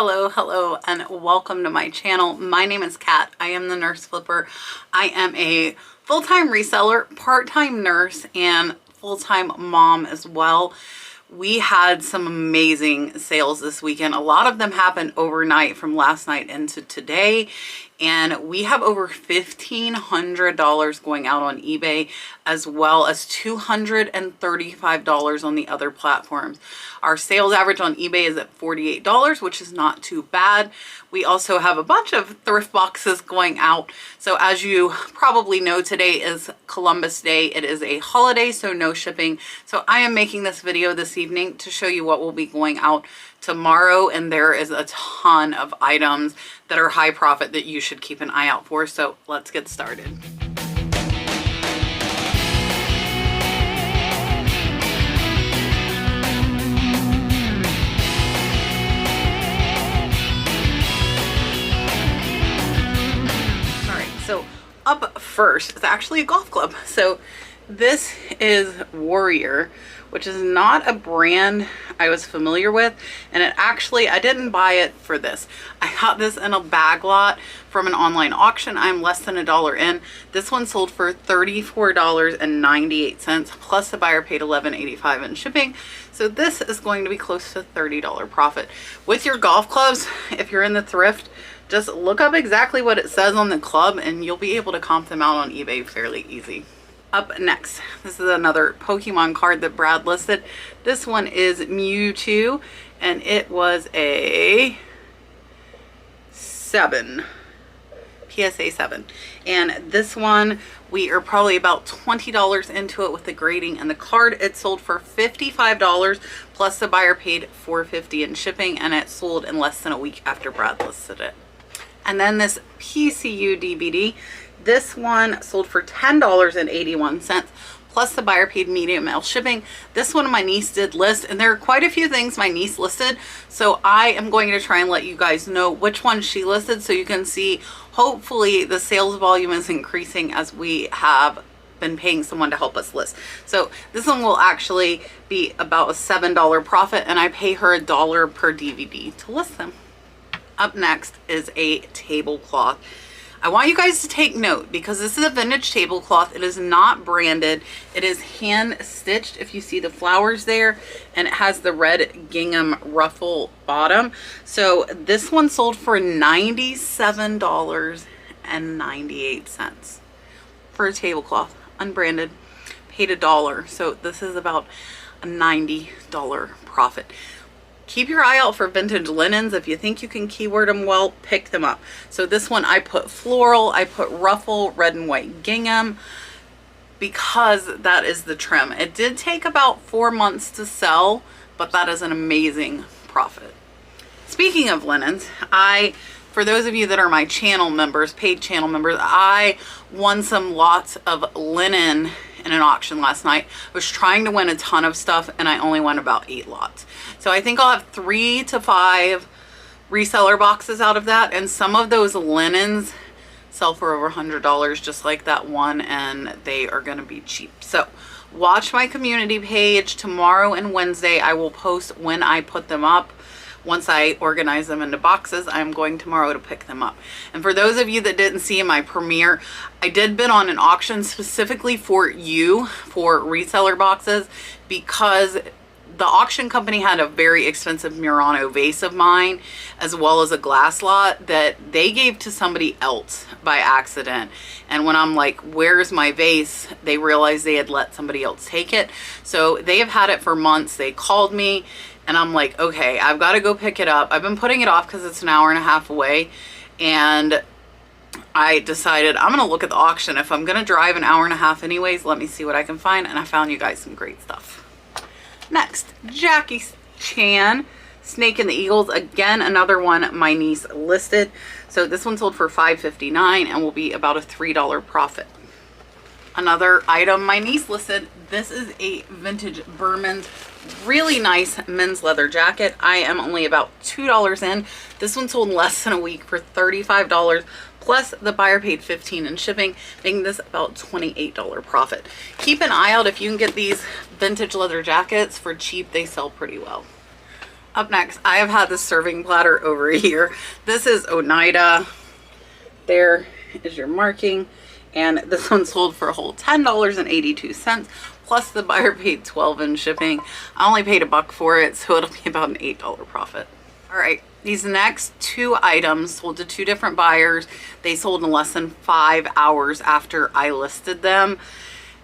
Hello, and welcome to my channel. My name is Kat. I am the Nurse Flipper. I am a full-time reseller, part-time nurse, and full-time mom as well. We had some amazing sales this weekend. A lot of them happened overnight from last night into today. And we have over $1,500 going out on eBay, as well as $235 on the other platforms. Our sales average on eBay is at $48, which is not too bad. We also have a bunch of thrift boxes going out. So as you probably know, today is Columbus Day. It is a holiday, so no shipping. So I am making this video this evening to show you what will be going out tomorrow, and there is a ton of items that are high profit that you should keep an eye out for. So let's get started. All right, so up first is actually a golf club. So this is Warrior, which is not a brand I was familiar with, and it actually, I didn't buy it for this. I got this in a bag lot from an online auction. I'm less than $1 in. This one sold for $34.98, plus the buyer paid $11.85 in shipping. So this is going to be close to $30 profit. With your golf clubs, if you're in the thrift, just look up exactly what it says on the club and you'll be able to comp them out on eBay fairly easy. Up next, this is another Pokemon card that Brad listed. This one is Mewtwo, and it was a 7, PSA 7. And this one, we are probably about $20 into it with the grading and the card. It sold for $55, plus the buyer paid $4.50 in shipping, and it sold in less than a week after Brad listed it. And then this PCU DVD. This one sold for $10.81, plus the buyer paid medium mail shipping. This one my niece did list, and there are quite a few things my niece listed. So I am going to try and let you guys know which one she listed so you can see, hopefully the sales volume is increasing as we have been paying someone to help us list. So this one will actually be about a $7 profit, and I pay her $1 per DVD to list them. Up next is a tablecloth. I want you guys to take note because this is a vintage tablecloth. It is not branded. It is hand stitched, if you see the flowers there, and it has the red gingham ruffle bottom. So this one sold for $97.98 for a tablecloth, unbranded, paid $1. So this is about a $90 profit. Keep your eye out for vintage linens. If you think you can keyword them well, pick them up. So this one I put floral, I put ruffle, red and white gingham, because that is the trim. It did take about 4 months to sell, but that is an amazing profit. Speaking of linens, for those of you that are my channel members, paid channel members, I won some lots of linen in an auction last night. I was trying to win a ton of stuff and I only won about 8 lots. So I think I'll have 3 to 5 reseller boxes out of that, and some of those linens sell for over $100 just like that one, and they are going to be cheap. So watch my community page. Tomorrow and Wednesday I will post when I put them up. Once I organize them into boxes, I'm going tomorrow to pick them up. And for those of you that didn't see in my premiere, I did bid on an auction specifically for you for reseller boxes, because the auction company had a very expensive Murano vase of mine, as well as a glass lot that they gave to somebody else by accident. And when I'm like, where's my vase? They realized they had let somebody else take it. So they have had it for months. They called me and I'm like, okay, I've got to go pick it up. I've been putting it off because it's an hour and a half away. And I decided I'm going to look at the auction. If I'm going to drive an hour and a half anyways, let me see what I can find. And I found you guys some great stuff. Next, Jackie Chan, Snake and the Eagles. Again, another one my niece listed. So this one sold for $5.59 and will be about a $3 profit. Another item my niece listed. This is a vintage Berman's really nice men's leather jacket. I am only about $2 in. This one sold in less than a week for $35. Plus the buyer paid $15 in shipping, making this about $28 profit. Keep an eye out if you can get these vintage leather jackets for cheap. They sell pretty well. Up next, I have had this serving platter over here. This is Oneida. There is your marking. And this one sold for a whole $10.82, plus the buyer paid $12 in shipping. I only paid $1 for it, so it'll be about an $8 profit. All right, these next two items sold to two different buyers. They sold in less than 5 hours after I listed them,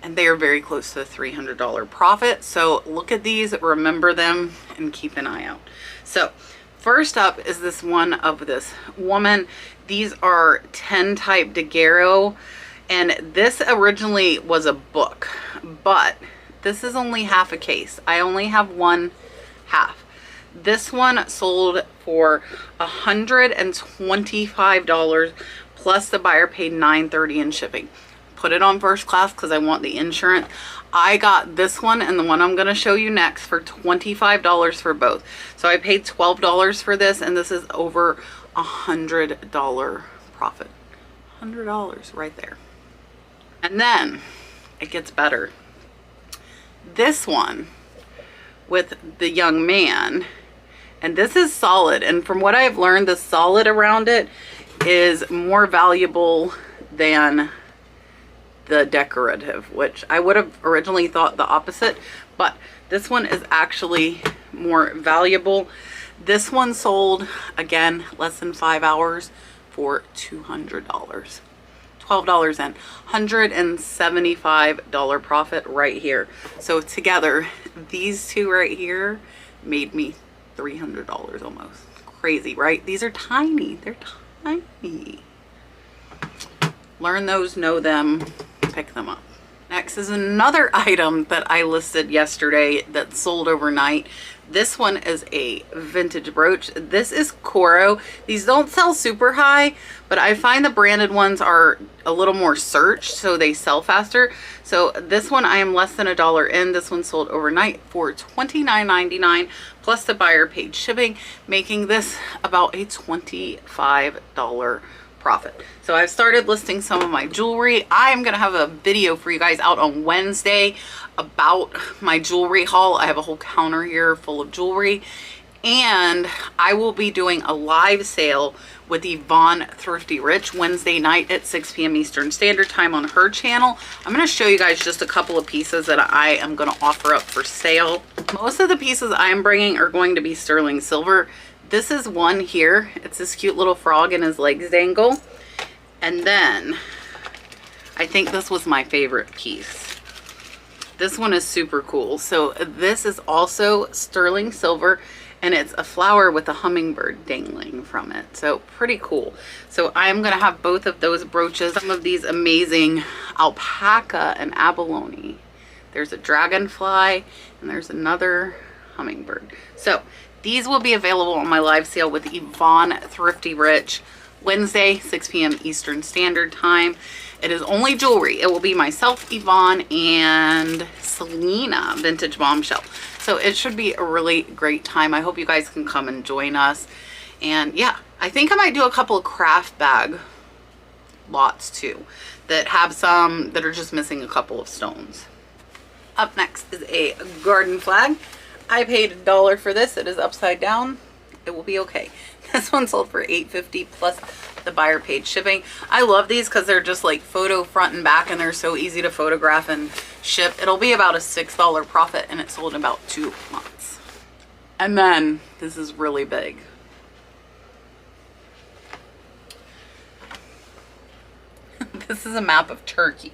and they are very close to a $300 profit. So look at these, remember them, and keep an eye out. So first up is this one of this woman. These are 10 type Daguerreau. And this originally was a book, but this is only half a case. I only have one half. This one sold for $125, plus the buyer paid $9.30 in shipping. Put it on first class because I want the insurance. I got this one and the one I'm going to show you next for $25 for both. So I paid $12 for this, and this is over $100 profit. $100 right there. And then it gets better. This one with the young man, and this is solid, and from what I've learned, the solid around it is more valuable than the decorative, which I would have originally thought the opposite, but this one is actually more valuable. This one sold, again, less than 5 hours for $200. $12 in, $175 profit right here. So together, these two right here made me $300 almost. Crazy, right? These are tiny. They're tiny. Learn those, know them, pick them up. Next is another item that I listed yesterday that sold overnight. This one is a vintage brooch. This is Coro. These don't sell super high, but I find the branded ones are a little more searched, so they sell faster. So this one I am less than $1 in. This one sold overnight for $29.99, plus the buyer paid shipping, making this about a $25 profit. So I've started listing some of my jewelry. I'm gonna have a video for you guys out on Wednesday about my jewelry haul. I have a whole counter here full of jewelry, and I will be doing a live sale with Yvonne Thrifty Rich Wednesday night at 6 p.m. Eastern Standard Time on her channel. I'm going to show you guys just a couple of pieces that I am going to offer up for sale. Most of the pieces I'm bringing are going to be sterling silver. This is one here. It's this cute little frog and his legs dangle. And then I think this was my favorite piece. This one is super cool. So this is also sterling silver, and it's a flower with a hummingbird dangling from it. So pretty cool. So I'm going to have both of those brooches. Some of these amazing alpaca and abalone. There's a dragonfly and there's another hummingbird. So these will be available on my live sale with Yvonne Thrifty Rich Wednesday, 6 p.m. Eastern Standard Time. It is only jewelry. It will be myself, Yvonne, and Selena, Vintage Bombshell. So it should be a really great time. I hope you guys can come and join us. And yeah, I think I might do a couple of craft bag lots too that have some that are just missing a couple of stones. Up next is a garden flag. I paid $1 for this. It is upside down. It will be okay. This one sold for $8.50 plus the buyer paid shipping. I love these because they're just like photo front and back, and they're so easy to photograph and ship. It'll be about a $6 profit, and it sold in about 2 months. And then this is really big. This is a map of Turkey.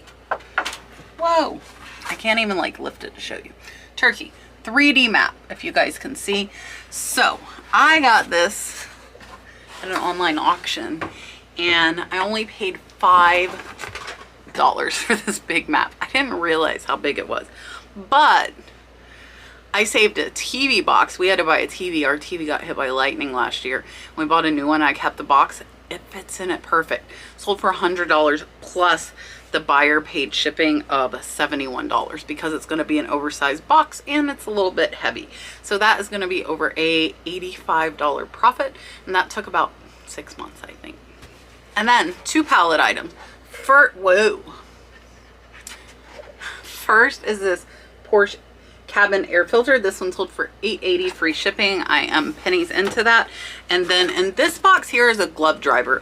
Whoa, I can't even like lift it to show you. Turkey 3D map, if you guys can see. So I got this at an online auction, and I only paid $5 for this big map. I didn't realize how big it was, but I saved a TV box. We had to buy a TV. Our TV got hit by lightning last year. We bought a new one. I kept the box. It fits in it perfect. Sold for $100 plus the buyer paid shipping of $71 because it's going to be an oversized box and it's a little bit heavy. So that is going to be over a $85 profit, and that took about 6 months, I think. And then 2 pallet items. First is this Porsche cabin air filter. This one sold for $8.80 free shipping. I am pennies into that. And then in this box here is a glove dryer.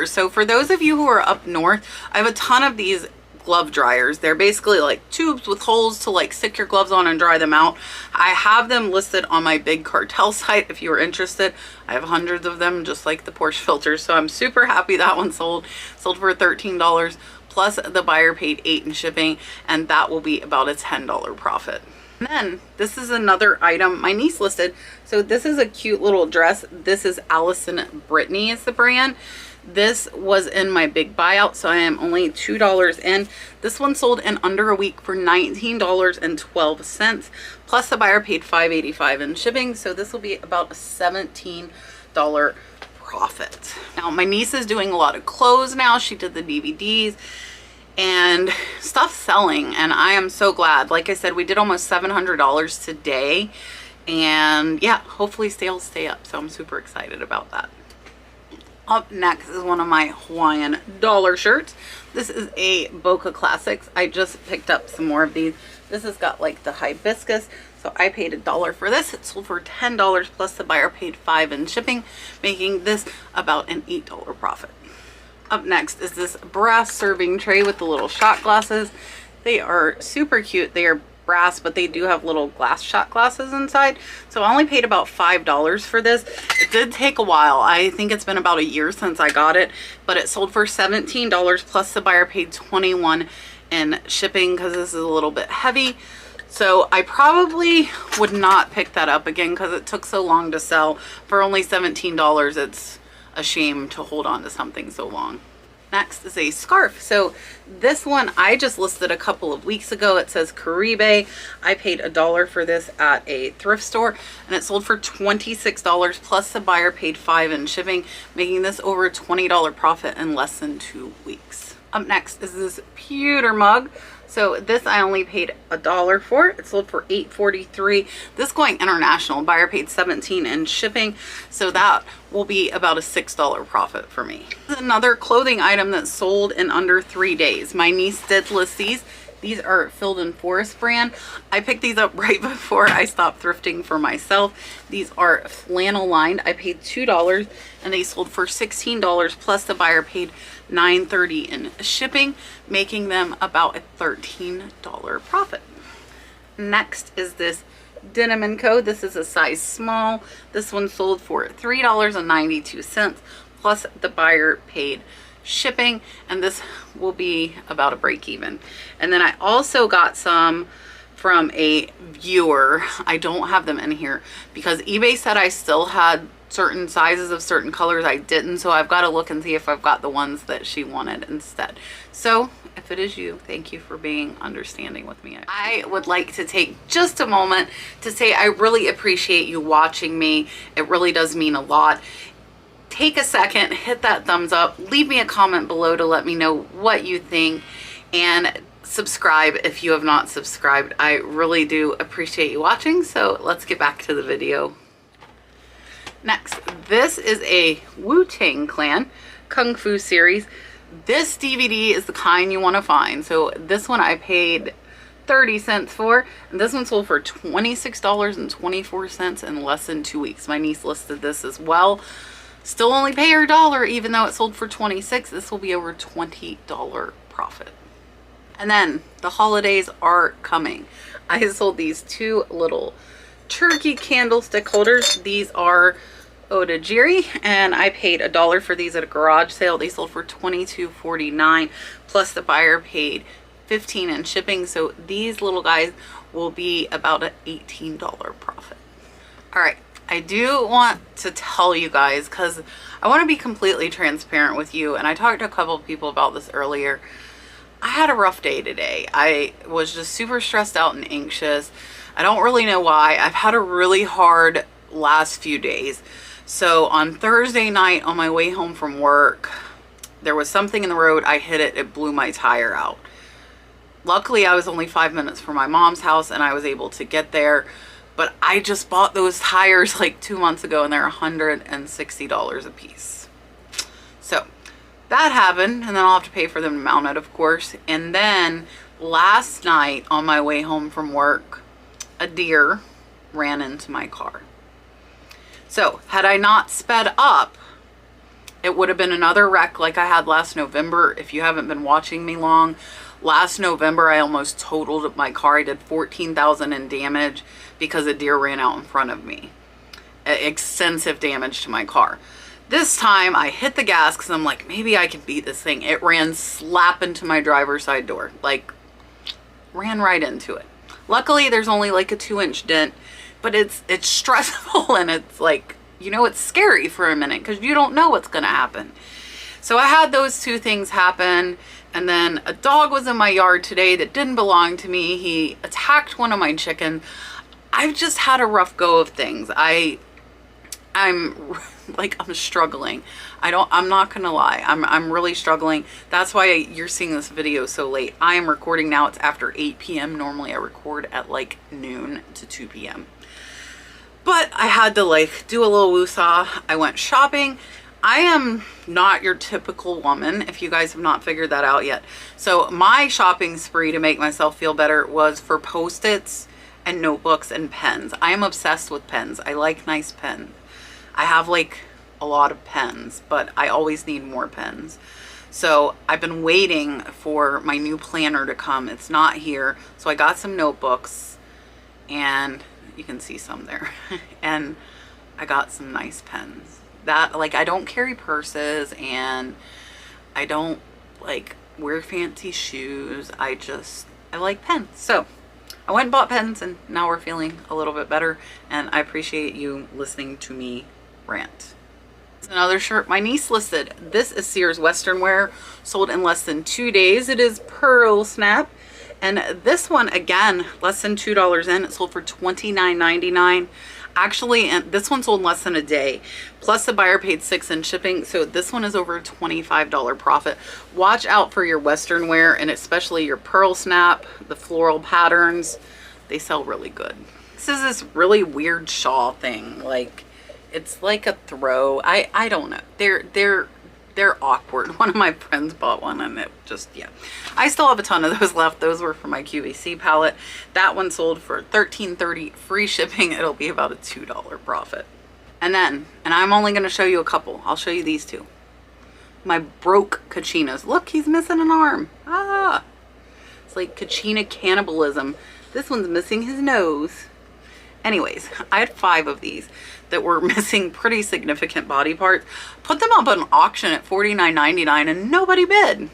So for those of you who are up north, I have a ton of these glove dryers. They're basically like tubes with holes to like stick your gloves on and dry them out. I have them listed on my big cartel site if you are interested. I have hundreds of them, just like the Porsche filters, so I'm super happy that one sold for $13 plus the buyer paid $8 in shipping, and that will be about a $10 profit. And then this is another item my niece listed. So this is a cute little dress. This is Allison Brittany is the brand. This was in my big buyout, so I am only $2 in. This one sold in under a week for $19.12, plus the buyer paid $5.85 in shipping, so this will be about a $17 profit. Now my niece is doing a lot of clothes now. She did the DVDs and stuff selling, and I am so glad. Like I said, we did almost $700 today, and yeah, hopefully sales stay up, so I'm super excited about that. Up next is one of my Hawaiian dollar shirts. This is a Boca Classics. I just picked up some more of these. This has got like the hibiscus, so I paid $1 for this. It sold for $10 plus the buyer paid $5 in shipping, making this about an $8 profit. Up next is this brass serving tray with the little shot glasses. They are super cute. They are brass, but they do have little glass shot glasses inside, so I only paid about $5 for this. It did take a while. I think it's been about a year since I got it, but it sold for $17 plus the buyer paid $21 in shipping because this is a little bit heavy, so I probably would not pick that up again because it took so long to sell. For only $17, it's a shame to hold on to something so long. Next is a scarf. So this one I just listed a couple of weeks ago. It says Caribe. I paid $1 for this at a thrift store, and it sold for $26 plus the buyer paid $5 in shipping, making this over a $20 profit in less than 2 weeks. Up next is this pewter mug. So this I only paid $1 for. It sold for $8.43. This going international. Buyer paid $17 in shipping, so that will be about a $6 profit for me. This is another clothing item that sold in under 3 days. My niece did list these. These are Filled in Forest brand. I picked these up right before I stopped thrifting for myself. These are flannel lined. I paid $2 and they sold for $16 plus the buyer paid $9.30 in shipping, making them about a $13 profit. Next is this Denim & Co. This is a size small. This one sold for $3.92 plus the buyer paid shipping, and this will be about a break even. And then I also got some from a viewer. I don't have them in here because eBay said I still had certain sizes of certain colors. I didn't, so I've got to look and see if I've got the ones that she wanted instead. So if it is you, thank you for being understanding with me. I would like to take just a moment to say I really appreciate you watching me. It really does mean a lot. Take a second, hit that thumbs up, leave me a comment below to let me know what you think, and subscribe if you have not subscribed. I really do appreciate you watching, so let's get back to the video. Next, this is a Wu-Tang Clan Kung Fu series. This DVD is the kind you want to find. So this one I paid 30 cents for, and this one sold for $26.24 in less than 2 weeks. My niece listed this as well. Still only pay her $1 even though it sold for $26. This will be over $20 profit. And then the holidays are coming. I sold these two little turkey candlestick holders. These are Otajiri, and I paid $1 for these at a garage sale. They sold for $22.49 plus the buyer paid $15 in shipping, so these little guys will be about an $18 profit. All right, I do want to tell you guys, because I want to be completely transparent with you, and I talked to a couple of people about this earlier. I had a rough day today. I was just super stressed out and anxious. I don't really know why. I've had a really hard last few days. So on Thursday night on my way home from work, there was something in the road. I hit it. It blew my tire out. Luckily, I was only 5 minutes from my mom's house and I was able to get there. But I just bought those tires like 2 months ago and they're $160 a piece. So that happened, and then I'll have to pay for them to mount it, of course. And then last night on my way home from work, a deer ran into my car. So had I not sped up, it would have been another wreck like I had last November. If you haven't been watching me long, last November I almost totaled my car. I did 14,000 in damage because a deer ran out in front of me. Extensive damage to my car. This time I hit the gas because I'm like, maybe I can beat this thing. It ran slap into my driver's side door, like ran right into it. Luckily there's only like a 2-inch dent, but it's stressful and it's like, you know, it's scary for a minute because you don't know what's gonna happen. So I had those two things happen, and then a dog was in my yard today that didn't belong to me. He attacked one of my chickens. I've just had a rough go of things. I'm struggling. I'm not gonna lie. I'm really struggling. That's why you're seeing this video so late. I am recording now. It's after 8 p.m. Normally I record at like noon to 2 p.m. But I had to like do a little woosah. I went shopping. I am not your typical woman, if you guys have not figured that out yet. So my shopping spree to make myself feel better was for Post-its and notebooks and pens. I am obsessed with pens. I like nice pens. I have like a lot of pens, but I always need more pens. So I've been waiting for my new planner to come. It's not here. So I got some notebooks, and you can see some there. And I got some nice pens. That, like, I don't carry purses, and I don't like wear fancy shoes. I like pens. So I went and bought pens, and now we're feeling a little bit better, and I appreciate you listening to me rant. Another shirt my niece listed. This is Sears Western Wear, sold in less than 2 days. It is Pearl Snap, and this one, again, less than $2 in. It sold for $29.99. Actually, and this one sold in less than a day, plus the buyer paid $6 in shipping, so this one is over a $25 profit. Watch out for your Western wear, and especially your Pearl Snap, the floral patterns. They sell really good. This is this really weird shawl thing. Like, it's like a throw. I don't know. They're awkward. One of my friends bought one, and it just, yeah. I still have a ton of those left. Those were for my QVC palette. That one sold for $13.30 free shipping. It'll be about a $2 profit. And I'm only going to show you a couple. I'll show you these two. My broke Kachinas. Look, he's missing an arm. Ah, it's like Kachina cannibalism. This one's missing his nose. Anyways, I had 5 of these that were missing pretty significant body parts. Put them up on auction at $49.99 and nobody bid.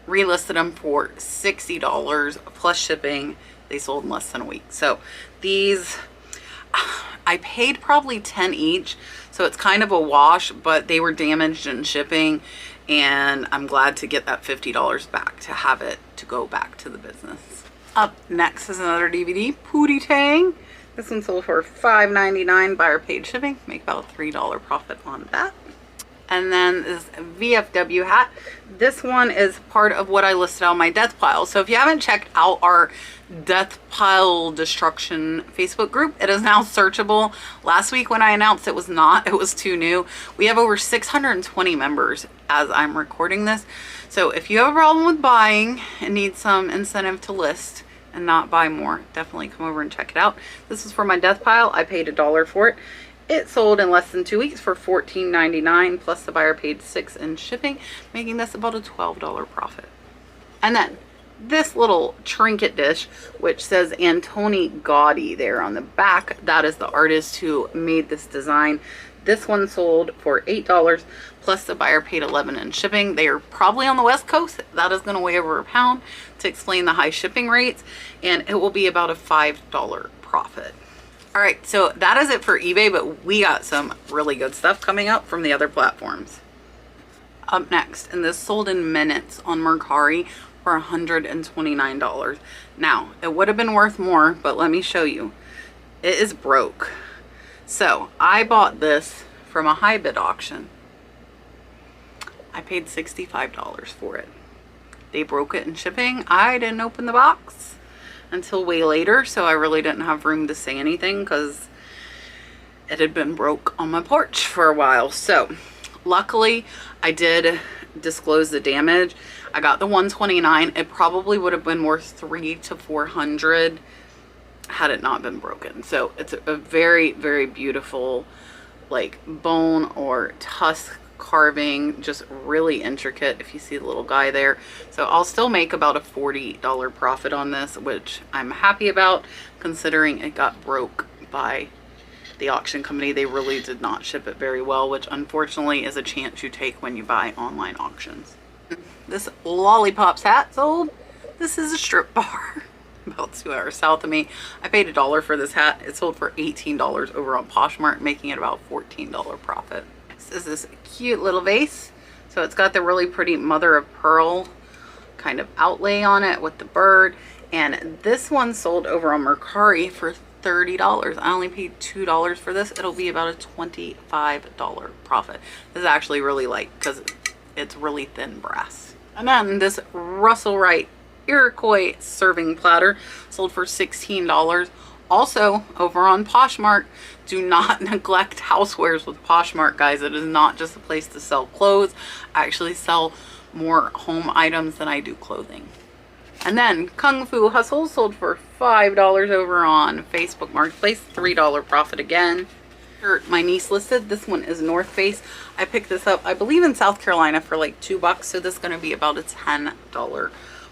Relisted them for $60 plus shipping. They sold in less than a week. So these, I paid probably 10 each. So it's kind of a wash, but they were damaged in shipping. And I'm glad to get that $50 back, to have it to go back to the business. Up next is another DVD, Pootie Tang. This one sold for $5.99, buyer paid shipping. Make about a $3 profit on that. And then this VFW hat. This one is part of what I listed on my death pile. So if you haven't checked out our death pile destruction Facebook group, it is now searchable. Last week when I announced it was not, it was too new. We have over 620 members as I'm recording this. So if you have a problem with buying and need some incentive to list and not buy more, definitely come over and check it out. This is for my death pile. I paid $1 for it. It sold in less than 2 weeks for $14.99, plus the buyer paid $6 in shipping, making this about a $12 profit. And then this little trinket dish, which says Antoni Gaudi there on the back, that is the artist who made this design. This one sold for $8, plus the buyer paid $11 in shipping. They are probably on the West Coast. That is going to weigh over a pound to explain the high shipping rates, and it will be about a $5 profit. All right, so that is it for eBay, but we got some really good stuff coming up from the other platforms. Up next, and this sold in minutes on Mercari for $129. Now, it would have been worth more, but let me show you. It is broke. So I bought this from a high bid auction. I paid $65 for it. They broke it in shipping. I didn't open the box until way later, so I really didn't have room to say anything because it had been broke on my porch for a while. So luckily I did disclose the damage. I got the $129. It probably would have been worth $300 to $400 had it not been broken. So it's a very, very beautiful like bone or tusk carving, just really intricate if you see the little guy there. So I'll still make about a $40 profit on this, which I'm happy about considering it got broke by the auction company. They really did not ship it very well, which unfortunately is a chance you take when you buy online auctions. This Lollipops hat sold. This is a strip bar about 2 hours south of me. I paid $1 for this hat. It sold for $18 over on Poshmark, making it about $14 profit. This is this cute little vase. So it's got the really pretty mother of pearl kind of outlay on it with the bird. And this one sold over on Mercari for $30. I only paid $2 for this. It'll be about a $25 profit. This is actually really light because it's really thin brass. And then this Russell Wright Iroquois serving platter sold for $16. Also over on Poshmark. Do not neglect housewares with Poshmark, guys. It is not just a place to sell clothes. I actually sell more home items than I do clothing. And then Kung Fu Hustle sold for $5 over on Facebook Marketplace. $3 profit again. My niece listed. This one is North Face. I picked this up, I believe, in South Carolina for like $2. So this is going to be about a $10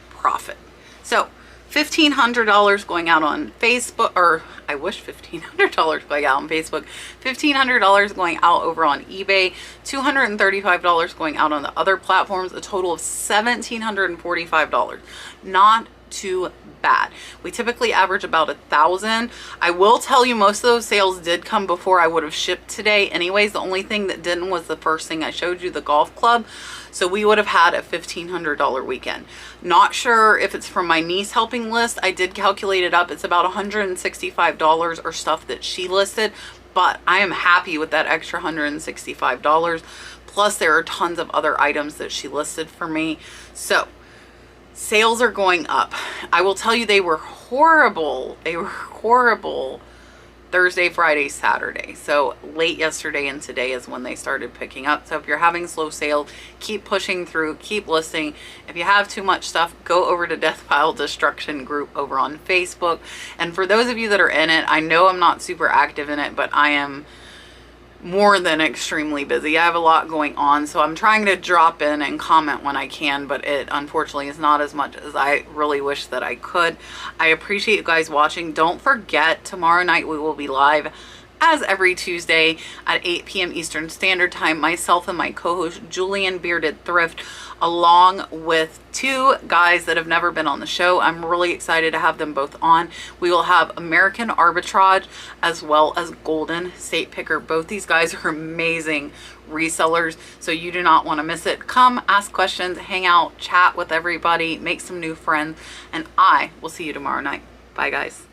profit. So $1,500 going out on Facebook, or I wish $1,500 going out on Facebook, $1,500 going out over on eBay, $235 going out on the other platforms, a total of $1,745. Not too bad. We typically average about 1,000. I will tell you, most of those sales did come before I would have shipped today anyways. The only thing that didn't was the first thing I showed you, the golf club. So we would have had a $1,500 weekend. Not sure if it's from my niece helping list. I did calculate it up. It's about $165 or stuff that she listed, but I am happy with that extra $165. Plus there are tons of other items that she listed for me. So sales are going up. I will tell you, they were horrible. They were horrible Thursday, Friday, Saturday. So late yesterday and today is when they started picking up. So if you're having slow sale, keep pushing through, keep listing. If you have too much stuff, go over to Death Pile Destruction group over on Facebook. And for those of you that are in it, I know I'm not super active in it, but I am more than extremely busy. I have a lot going on, so I'm trying to drop in and comment when I can, but it unfortunately is not as much as I really wish that I could. I appreciate you guys watching. Don't forget, tomorrow night we will be live as every Tuesday at 8 p.m. Eastern Standard Time. Myself and my co-host Julian Bearded Thrift, along with two guys that have never been on the show. I'm really excited to have them both on. We will have American Arbitrage as well as Golden State Picker. Both these guys are amazing resellers, so you do not want to miss it. Come ask questions, hang out, chat with everybody, make some new friends, and I will see you tomorrow night. Bye, guys.